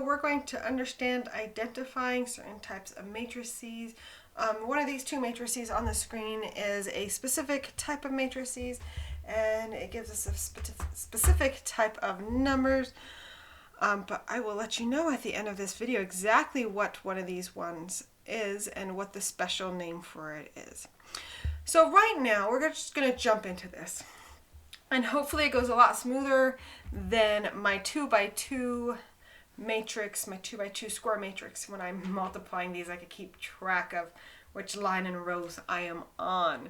We're going to understand identifying certain types of matrices. One of these two matrices on the screen is a specific type of matrices, and it gives us a specific type of numbers. But I will let you know at the end of this video exactly what one of these ones is and what the special name for it is. So right now we're just going to jump into this, and hopefully it goes a lot smoother than my 2x2 matrix, my 2x2 square matrix. When I'm multiplying these, I can keep track of which line and rows I am on.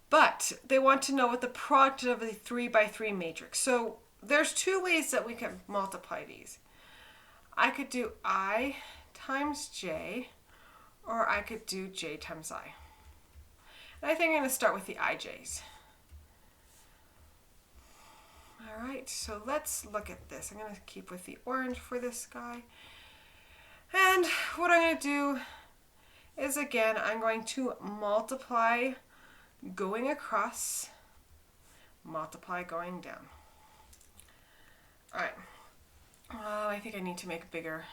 But they want to know what the product of the 3x3 matrix. So there's two ways that we can multiply these. I could do I times j, or I could do j times I. And I think I'm going to start with the ij's. Alright, so let's look at this. I'm going to keep with the orange for this guy. And what I'm going to do is, again, I'm going to multiply going across, multiply going down. Alright, I think I need to make bigger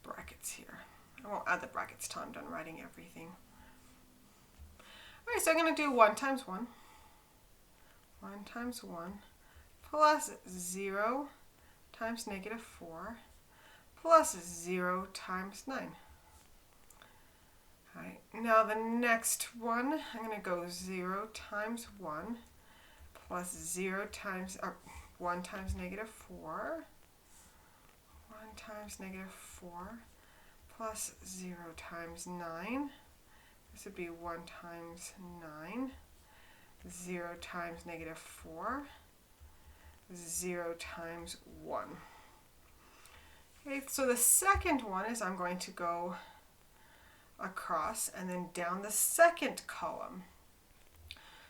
brackets here. I won't add the brackets till I'm done writing everything. Alright, so I'm going to do 1 times 1. 1 times 1. Plus 0 times negative 4 plus 0 times 9. Alright, now the next one, I'm going to go 0 times 1 plus 0 times, 1 times negative 4, 1 times negative 4 plus 0 times 9. This would be 1 times 9, 0 times negative 4, 0 times 1. Okay, so the second one is I'm going to go across and then down the second column.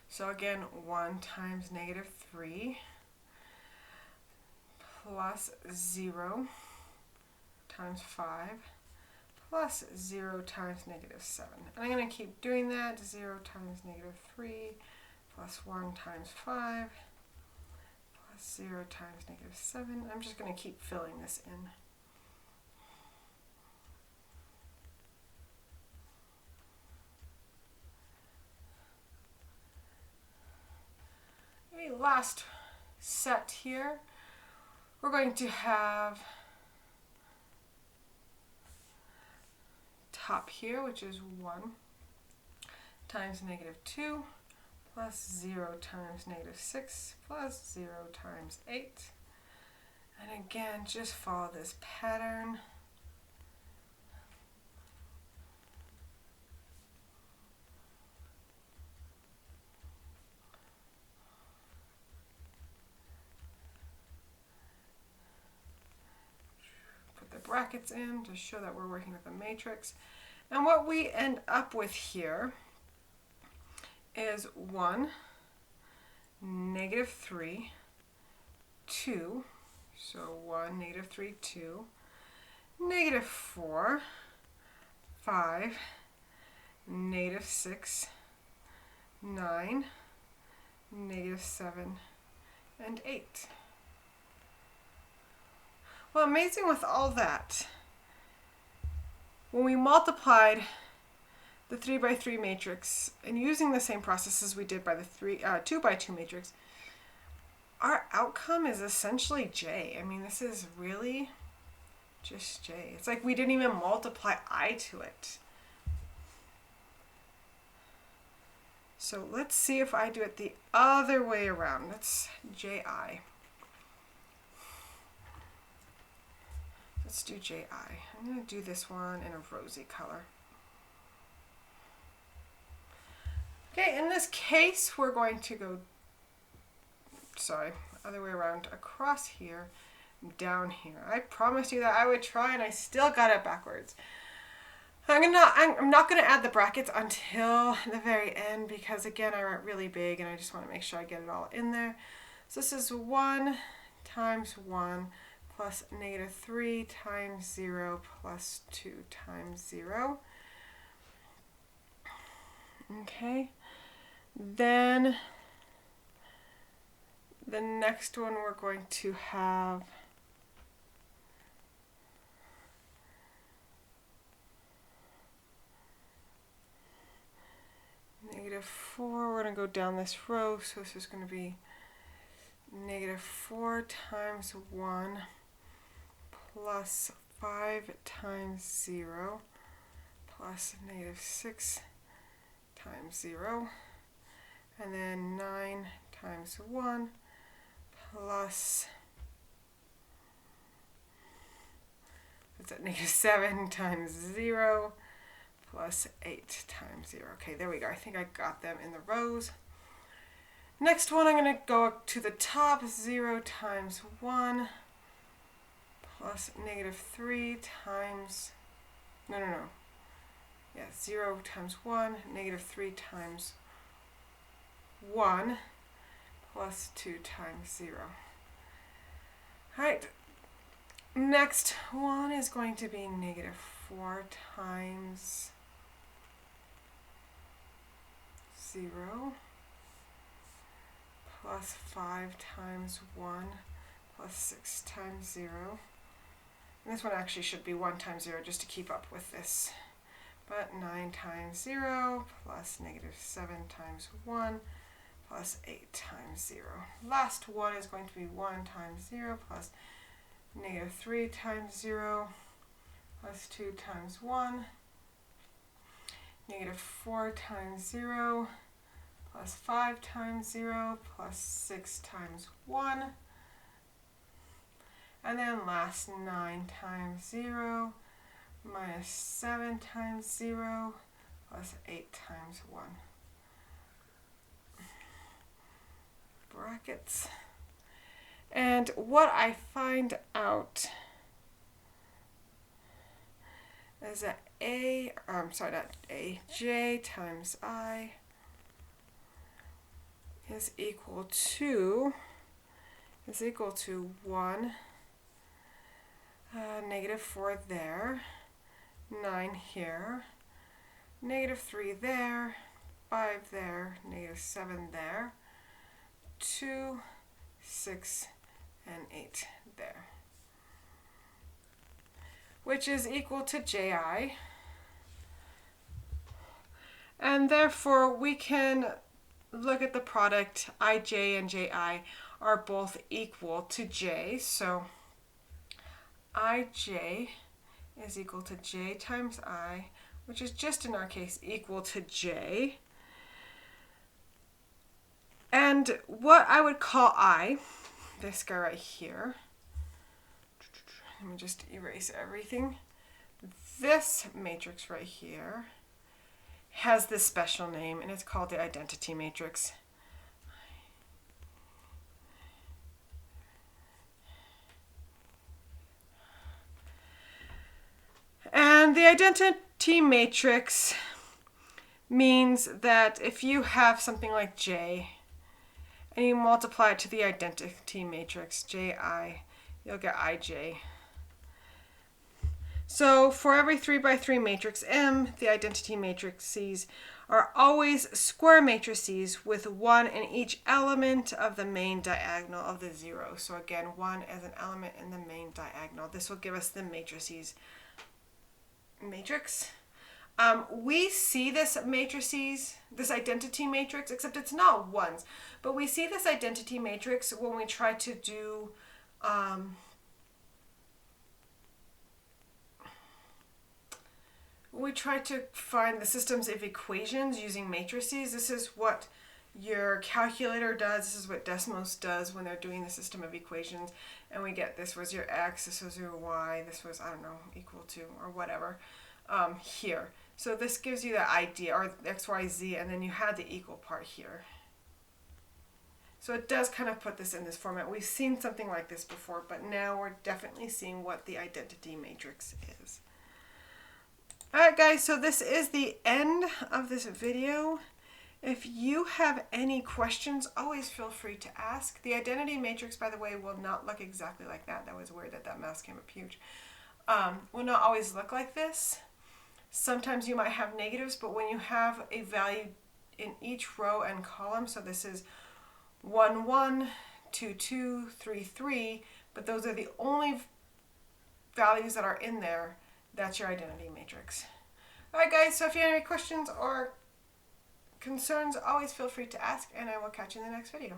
So again, 1 times negative 3 plus 0 times 5 plus 0 times negative 7. And I'm going to keep doing that. 0 times negative 3 plus 1 times 5 plus 0 times negative 7. I'm just going to keep filling this in. Okay, last set here. We're going to have top here, which is 1 times negative 2 plus 0 times negative 6 plus 0 times 8. And again, just follow this pattern. Put the brackets in to show that we're working with a matrix. And what we end up with here is 1, negative 3, 2, so 1, negative 3, 2, negative 4, 5, negative 6, 9, negative 7, and 8. Well, amazing with all that, when we multiplied the 3x3 matrix and using the same process as we did by the 2x2 matrix, our outcome is essentially j. I mean, this is really just j. It's like we didn't even multiply I to it. So let's see if I do it the other way around. Let's ji. Let's do ji. I'm going to do this one in a rosy color. Okay, in this case, we're going to go, other way around, across here, down here. I promised you that I would try, and I still got it backwards. I'm not going to add the brackets until the very end because, again, I wrote really big, and I just want to make sure I get it all in there. So this is 1 times 1 plus negative 3 times 0 plus 2 times 0. Okay. Then the next one we're going to have 4. We're going to go down this row, so this is going to be negative 4 times 1 plus 5 times 0 plus negative 6 times 0, and then 9 times 1 plus, what's that, negative 7 times 0 plus 8 times 0. Okay, there we go. I think I got them in the rows. Next one, I'm going to go up to the top. 0 times 1 plus negative 3 times, no. Yeah, 0 times 1, negative 3 times 1 plus 2 times 0. All right, next one is going to be negative 4 times 0 plus 5 times 1 plus 6 times 0. And this one actually should be 1 times 0 just to keep up with this. But 9 times 0 plus negative 7 times 1 plus 8 times 0. Last one is going to be 1 times 0 plus negative 3 times 0 plus 2 times 1. Negative 4 times 0 plus 5 times 0 plus 6 times 1. And then last 9 times 0 minus 7 times 0 plus 8 times 1. Brackets. And what I find out is that j times I is equal to 1, negative 4 there, 9 here, negative 3 there, 5 there, negative 7 there, 2, 6, and 8 there, which is equal to ji. And therefore we can look at the product. ij and ji are both equal to j, so ij is equal to j times I, which is just in our case equal to j. And what I would call I, this guy right here, let me just erase everything. This matrix right here has this special name, and it's called the identity matrix. And the identity matrix means that if you have something like J and you multiply it to the identity matrix, Ji, you'll get Ij. So for every 3 by 3 matrix M, the identity matrices are always square matrices with 1 in each element of the main diagonal of the 0. So again, 1 as an element in the main diagonal. This will give us the matrices matrix. We see this matrices, this identity matrix, except it's not ones, but we see this identity matrix when we try to do we try to find the systems of equations using matrices. This is what your calculator does. This is what Desmos does when they're doing the system of equations. And we get this was your x, this was your y, this was, I don't know, equal to, or whatever, here. So this gives you the idea, or x, y, z, and then you had the equal part here. So it does kind of put this in this format. We've seen something like this before, but now we're definitely seeing what the identity matrix is. Alright guys, so this is the end of this video. If you have any questions, always feel free to ask. The identity matrix, by the way, will not look exactly like that. That was weird that that mouse came up huge. Will not always look like this. Sometimes you might have negatives, but when you have a value in each row and column, so this is 1, 1, 2, 2, 3, 3, but those are the only values that are in there. That's your identity matrix. Alright guys, so if you have any questions or concerns, always feel free to ask, and I will catch you in the next video.